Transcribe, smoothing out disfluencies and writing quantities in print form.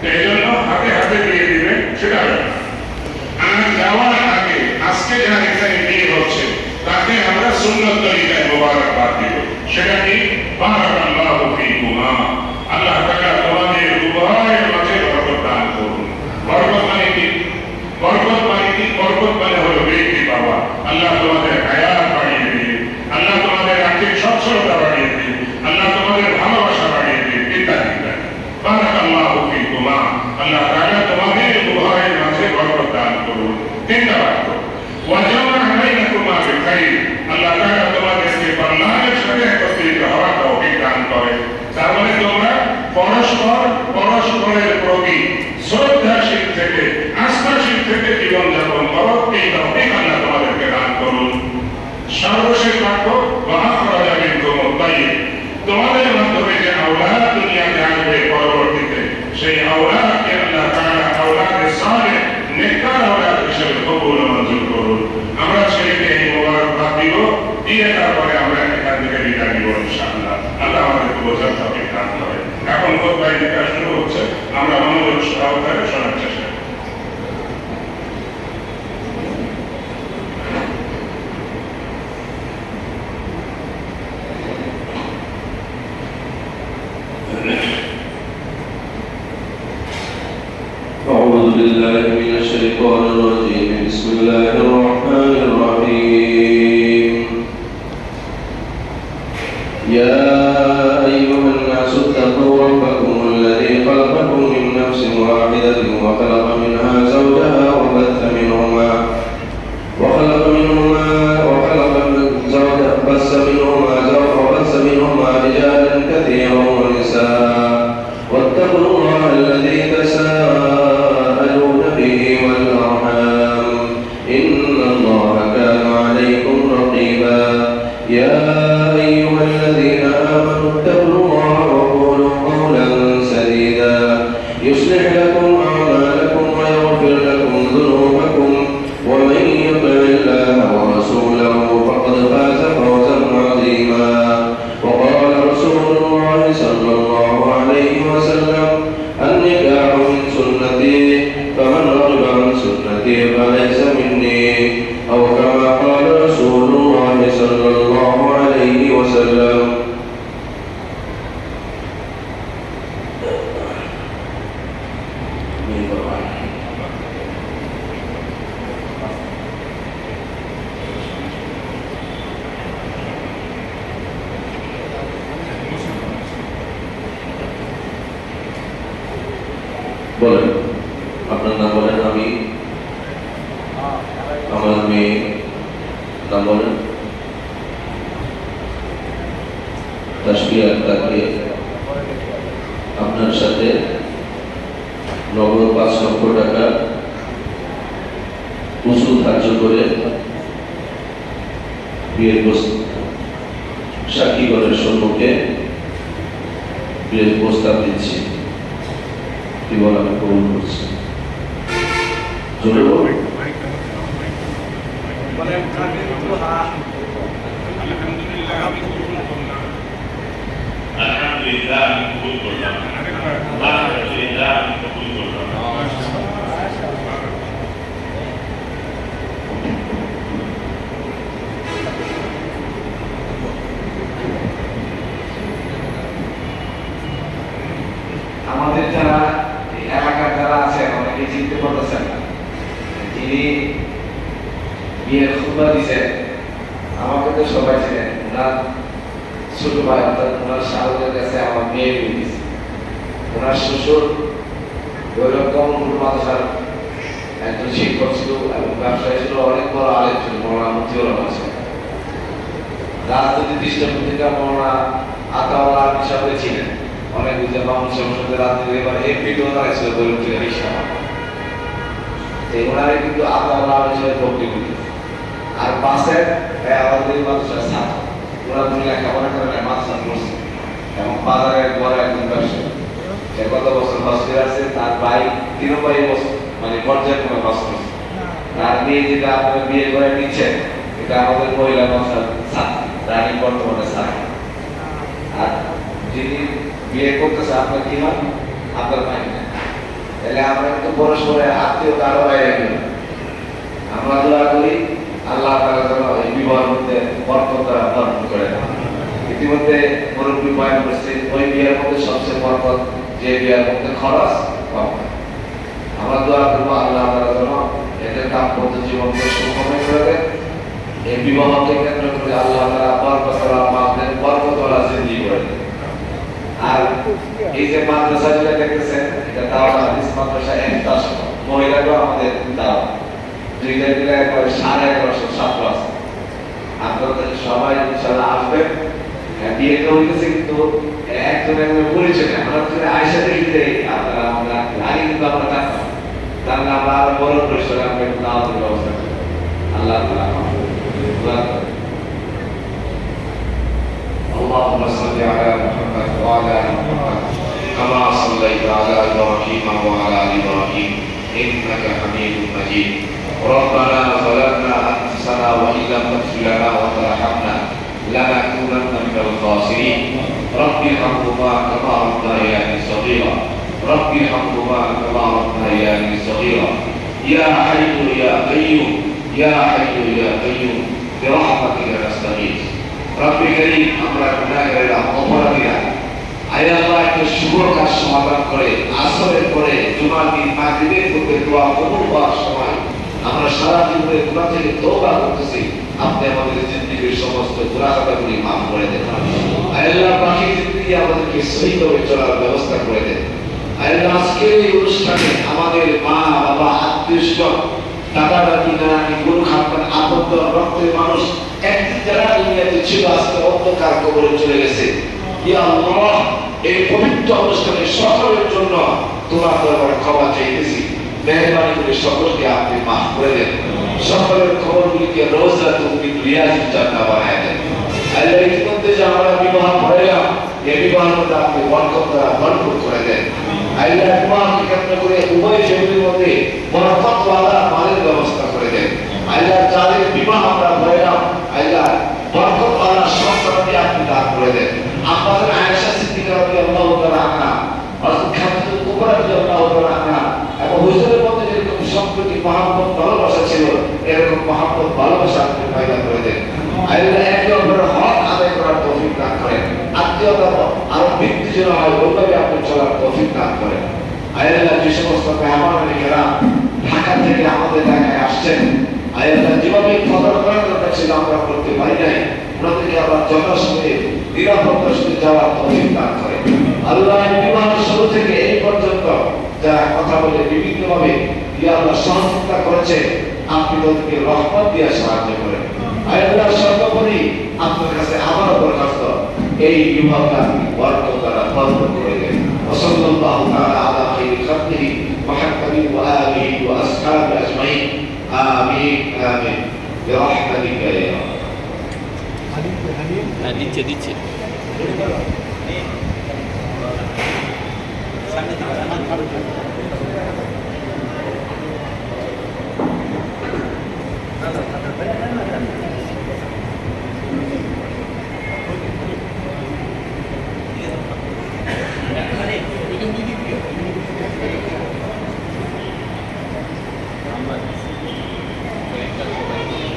এই জন্য হাতে হাতে দিয়ে দিবেন সেটা হবে না। আর যাওয়ার আগে আজকে যারা এখানে বিয়ে হচ্ছে তাকে আমরা সুন্নত তরিকায় মোবারকবাদ দিব। সেটা কি? বারাকাল্লাহু ফীকুমা, আল্লাহ তাআলা তোমাদের উভয়ের মাঝে বরকত দান করুন। বরকত মানে কি? বরকত মানে কি? বরকত মানে হলো বৃদ্ধি পাওয়া। আল্লাহ তোমাদের হায়াত বাড়িয়ে দিন, আল্লাহ তোমাদের আর্থিক সচ্ছলতা বাড়িয়ে দিন, আল্লাহ তোমাদের ভালোবাসা বাড়িয়ে দিন, ইত্যাদি ইত্যাদি। বারাকাল্লাহু ফীকুমা, আল্লাহ তাআলা তোমাদের উভয়ের মাঝে বরকত দান করুন। তিনটা বাক্য। ওয়াজামা বাইনাকুমা বিখাইর, আল্লাহ তাআলা তোমাদেরকে কল্যাণের সাথে একত্রিত হওয়ার তৌফিক দান করেন। তার মানে তোমরা পরস্পরের প্রতি শ্রদ্ধাশীল থেকে আস্থাশীল থেকে জীবনযাপন করো, এই তৌফিক আল্লাহ তোমাদেরকে দান করুন। সর্বশেষ বাক্য, ওয়াখরাজা মিনকুম আত-তাইয়্যিব, তোমাদের মাধ্যমে যে আওলাদ দুনিয়াতে আসবে পরবর্তীতে, সেই আওলাদকে আল্লাহ তাআলা আওলাদে সালেহ নেককার আওলাদ হিসেবে কবুল ও মঞ্জুর করুন। আমরা ছেলেকে এই মোবারকবাদ দিব, দিয়ে তারপরে আমরা এখান থেকে বিদায় নিব ইনশাআল্লাহ। আল্লাহ আমাদেরকে বোঝার তৌফিক দান করেন। এখন খুতবা দিতে শুরু হচ্ছে, আমরা মনোযোগ সহকারে শোনার চেষ্টা করি। أعوذ بالله من الشيطان الرجيم. بسم الله الرحمن الرحيم. يا أيها الناس اتقوا ربكم الذي خلقكم من نفس واحدة وخلق منها زوجها وبث منهما رجالا كثيرا ونساء، واتقوا الله الذي تساءلون به والأرحام، إن الله كان عليكم رقيبا. يا أيها الذين آمنوا اتقوا الله وقولوا قولا سديدا يصلح لكم أعمالكم ويغفر لكم ذنوبكم، ومن يطع الله ورسوله فقد فاز فوزا عظيما. وقال رسول الله صلى الله عليه وسلم: النكاح من سنتي، فمن رغب عن سنتي فليس مني، أو كما قال رسول الله صلى الله عليه وسلم. বলেন, আপনার নাম বলেন। আমি আমার মেয়ে নাম বলেন। তাসফিয়া আক্তারকে আপনার সাথে নগদ 5 লক্ষ টাকা উসুল ধার্য করে বিয়ের সাক্ষীগণের সম্মুখে বিয়ের প্রস্তাব দিচ্ছি। কেবল আমি কবুল করছি। জোরে বলুন। আলহামদুলিল্লাহ আমি কবুল করলাম। আলহামদুলিল্লাহ আমি কবুল করলাম। আমাদের যারা এলাকার যারা আছে অনেকে চিনতে পারতেছেন না, যিনি বিয়ের খুতবা দিচ্ছেন আমাকে তো সবাই ছিলেন। ওনার ছোট ভাই অর্থাৎ ওনার শাহরুখের কাছে আমার মেয়ে বিয়ে দিয়েছে। ওনার শ্বশুর ওইরকম মাদ্রাসার একজন শিক্ষক ছিল এবং ব্যবসায়ী ছিল, অনেক বড় আলেম ছিল, মৌলানা মতিউর রহমান ছিল। রাজনীতি দৃষ্টিভঙ্গিকা মৌলানা আতাউল্লাহ হিসাবে ছিলেন। অনেক বুঝে বামন সংসদের রাজনীতি এবার এমপি তো দাঁড়াইছিল বৈরুটিয়া হিসাবে। ওনারে কিন্তু আতাউল্লাহ হিসাবে ভক্তি করত। আর পাশে আমাদের মাদ্রাসার ছাত্র, ওরা দুই লেখাপড়া করে মাদ্রাসা করছে এবং বাজারের বড় একজন ব্যবসায়ী। সে কত বছর হস্টেলে আছে, তার ভাই 3 বছর মানে পর্যায়ক্রমে হস করছে। তার মেয়ে যেটা আপনার বিয়ে করে নিচ্ছেন এটা আমাদের মহিলা মাদ্রাসার ছাত্র, রানী বর্তমানে ছাত্র। আর যিনি বিয়ে করতেছে আপনার কি হয়? আপনার ভাই। তাহলে আমরা কিন্তু পরস্পরের আত্মীয়তা আরো বাইরে গেল। আমরা দোয়া করি আল্লাহ তাআলা যেন এই বিবাহের মধ্যে বরকত দ্বারা ভরপুর করে দেন। ইতিমধ্যে মুরব্বী বয়ান করছে ওই বিয়ের মধ্যে সবচেয়ে বরকত যে বিয়ের মধ্যে খরচ কম হয়। আমরা দোয়া করবো আল্লাহ তাআলা যেন এদের দাম্পত্য জীবনকে সুখময় করে দেন। এই বিবাহকে কেন্দ্র করে আল্লাহ তাআলা বরকতওয়ালা মাদের বরকতওয়ালা জিন্দেগি করে দেন। আর এই যে মাদ্রাসা যেটা দেখতেছেন এটা দাওয়াত হাদিস মাদ্রাসা একটা মহিলাগুলো আমাদের দাওয়াত দুইটা মিলে একবারে 1150 ছাত্র আছে। আপনারা সবাই ইনশাআল্লাহ আসবেন। বিয়ে তো হইতেছে কিন্তু একজনের পরিচয় নেই। আমরা যদি আয়সা দেখতে আপনারা আমরা আগে কিন্তু আমরা জানতাম, তাহলে আমরা আরো বড় পরিসরে আমরা দাওয়াতের ব্যবস্থা করি। আল্লাহ তাআলা দোয়া করি। اللهم صل على محمد وعلى ال محمد كما صليت على ابراهيم وعلى ال ابراهيم انك حميد مجيد. ربنا ظلمنا انفسنا وان لم تغفر لنا وترحمنا لنكونن من الخاسرين. رب ارحمهما كما ربياني صغيرا. رب ارحمهما كما ربياني صغيرا. يا حي يا قيوم يا حي يا قيوم برحمتك نستغيث. রব্বি করিম আমরা গুনাহগারেরা অপরাধীরা আয় আল্লাহ একটা শুভ কাজ সমাধান করে আসরের পরে জুমার দিন মাগরিবের পূর্বে দোয়া কবুল হওয়ার সময় আমরা সারা জীবনের গুনাহ থেকে তওবা করতেছি। আপনি আমাদের জিন্দেগীর সমস্ত গুনাহ খাতাগুলি মাফ করে দেন। আয় আল্লাহ বাকি জিন্দেগি আমাদেরকে সহিভাবে চলার ব্যবস্থা করে দেন। আয় আল্লাহ আজকের এই অনুষ্ঠানে আমাদের মা বাবা আত্মীয়স্বজন দাদা দাদি নানি গুরু খানপান আপত্ত রক্তের মানুষ একদিন যারা দুনিয়াতে ছিল আজকে অন্ধকার কবরে চলে গেছে। ইয়া আল্লাহ এই পবিত্র অনুষ্ঠানে সকলের জন্য তোমার দরবারে ক্ষমা চাইতেছি। মেহেরবানি করে সকলকে আপনি মাফ করে দেন। সকলের খবরগুলিকে রওজাতুল মিন রিয়াজিল জান্নাহ বানায় দেন। আল্লাহ ইতিমধ্যে যে আমরা বিবাহ করাইলাম এই বিবাহের মধ্যে আপনি বরকত দ্বারা ভরপুর করে দেন। আল্লাহ বিবাহকে কেন্দ্র করে উভয় ফ্যামিলির মধ্যে বরকতওয়ালা মালের ব্যবস্থা করে দেন। আল্লাহ যাদের বিবাহ আমরা করাইলাম আল্লাহ বরকতওয়ালা সন্তানকে আপনি দান করে দেন। আমাদের আয়েশা সিদ্দিকা রাদিয়াল্লাহু তাআলা আনহা হযরত খাদিজা কুবরা রাদিয়াল্লাহু তাআলা আনহা এবং হুজুরের মধ্যে যেরকম সম্প্রীতি মহব্বত ভালোবাসা ছিল এরকম মহব্বত ভালোবাসা আপনি পয়দা করে দেন। আল্লাহ একে অপরের হক আদায় করার তৌফিক দান করেন। আত্মীয়তা আরো বৃদ্ধি যেন হয় ওইভাবে আপনি চলার তৌফিক দান করেন। আল্লাহ যে সমস্ত মেহমানের কেরাম ঢাকা থেকে আমাদের ঢাকায় আসছেন আল্লাহ যেভাবে কদর করার দরকার ছিল আমরা করতে পারি নাই, ওনাদেরকে আবার যথাসময়ে নিরাপত্তার সাথে যাওয়ার তৌফিক দান করেন। আল্লাহ বিবাহের শুরু থেকে এই পর্যন্ত যারা কথা বলে বিভিন্নভাবে ইয়া আল্লাহ সহযোগিতা করেছে আপনি তাদেরকে রহমত দিয়ে সাহায্য করেন। আল্লাহ সর্বোপরি আপনার কাছে আবারও দরখাস্ত এই বিবাহটা বরকত দ্বারা ভরপুর করে দেন। ওয়াসাল্লাল্লাহু তাআলা আলা খাইরি খালকিহি মুহাম্মাদিন ওয়া আলিহি ওয়া আসহাবিহি আজমাইন। আমিন আমিন বিরহমাতিকা ইয়া রাব্ব। দিচ্ছে সামনে